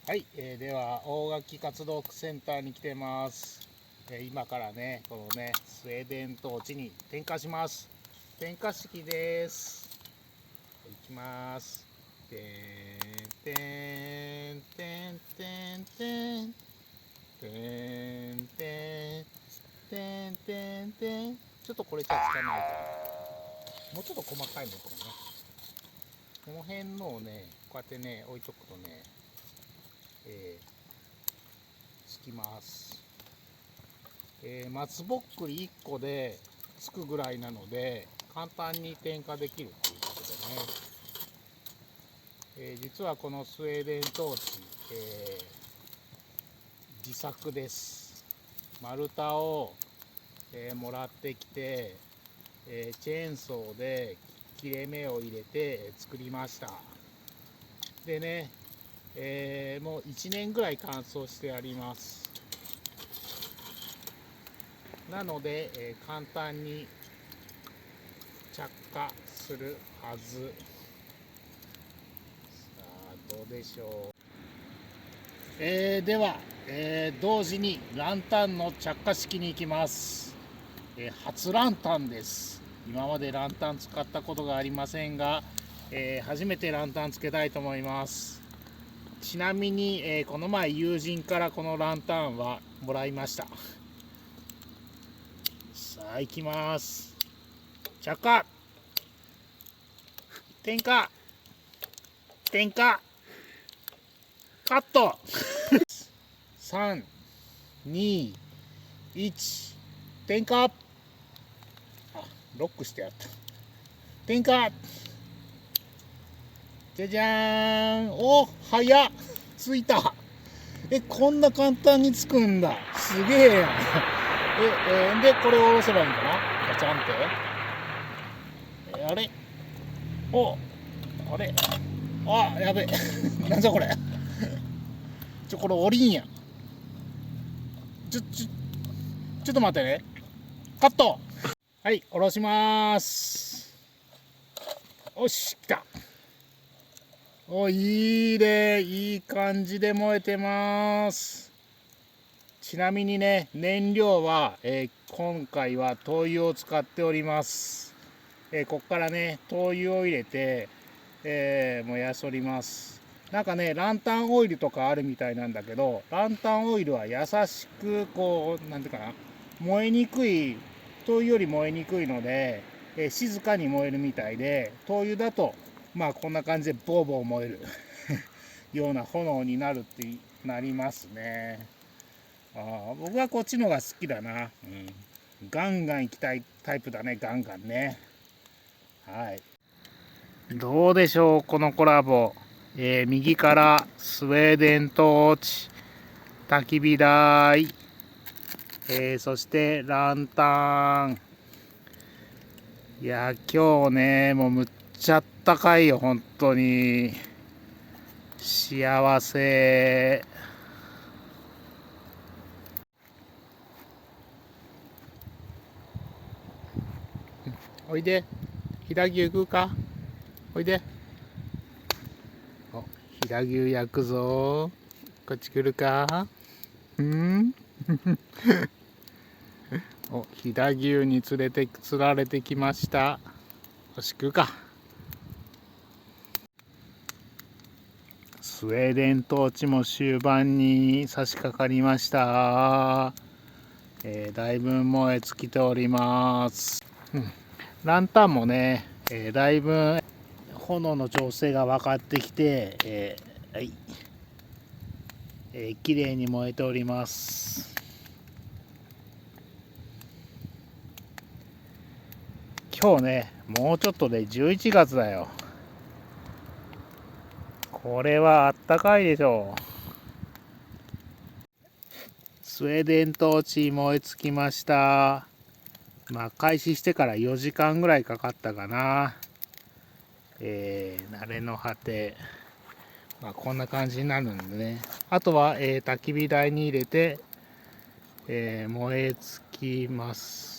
はい、では大垣活動センターに来てます。今からねこのねスウェーデントーチに点火します。点火式です。いきます。てんてんてんてんてんてんてんてんてんてん。ちょっとこれじゃつかないか。もうちょっと細かいのとね。この辺のをねこうやってね置いとくとね、つきます。松ぼっくり1個でつくぐらいなので簡単に点火できるということでね、実はこのスウェーデントーチ、自作です。丸太を、もらってきて、チェーンソーで切れ目を入れて作りました。でね、もう1年ぐらい乾燥してあります。なので、簡単に着火するはず。さあどうでしょう。では、同時にランタンの着火式に行きます。初ランタンです。今までランタン使ったことがありませんが、初めてランタンつけたいと思います。ちなみに、この前友人からこのランタンはもらいました。さあ行きます。着火、点火、点火、カット3、2、1、点火。ロックしてやった。点火。じゃじゃーん。お、早っ。ついた。こんな簡単につくんだ。すげえやん。で、これを下ろせばいいんかな。ガチャンって。あれあれやべえ。なんじゃこれ。これ降りんや。ちょっと待ってね。カット。はい、下ろします。よし、来た。いいね。いい感じで燃えてます。ちなみにね、燃料は、今回は灯油を使っております。こっからね、灯油を入れて、燃やしております。なんかね、ランタンオイルとかあるみたいなんだけど、ランタンオイルは優しく、こう、なんていうかな、燃えにくい、灯油より燃えにくいので、静かに燃えるみたいで、灯油だと、まあこんな感じでボーボー燃えるような炎になるってなりますね。僕はこっちのが好きだな。ガンガン行きたいタイプだね、ガンガンね。はい。どうでしょう、このコラボ。右からスウェーデントーチ、焚き火台、そしてランタン。いや、今日ね、もうむっちゃあったかいよ、本当に。幸せ。おいで。飛騨牛食うか。おいで。飛騨牛焼くぞ。こっち来るか。飛騨牛に釣られてきました。よし食うか。スウェーデントーチも終盤に差し掛かりました。だいぶ燃え尽きております。ランタンもね、だいぶ炎の調整が分かってきて、はい、綺麗に燃えております。今日ね、もうちょっとで11月だよ。これはあったかいでしょう。スウェーデントーチ燃え尽きました。まあ開始してから4時間ぐらいかかったかな。慣れの果て。まあこんな感じになるんでね。あとは、焚き火台に入れて、燃え尽きます。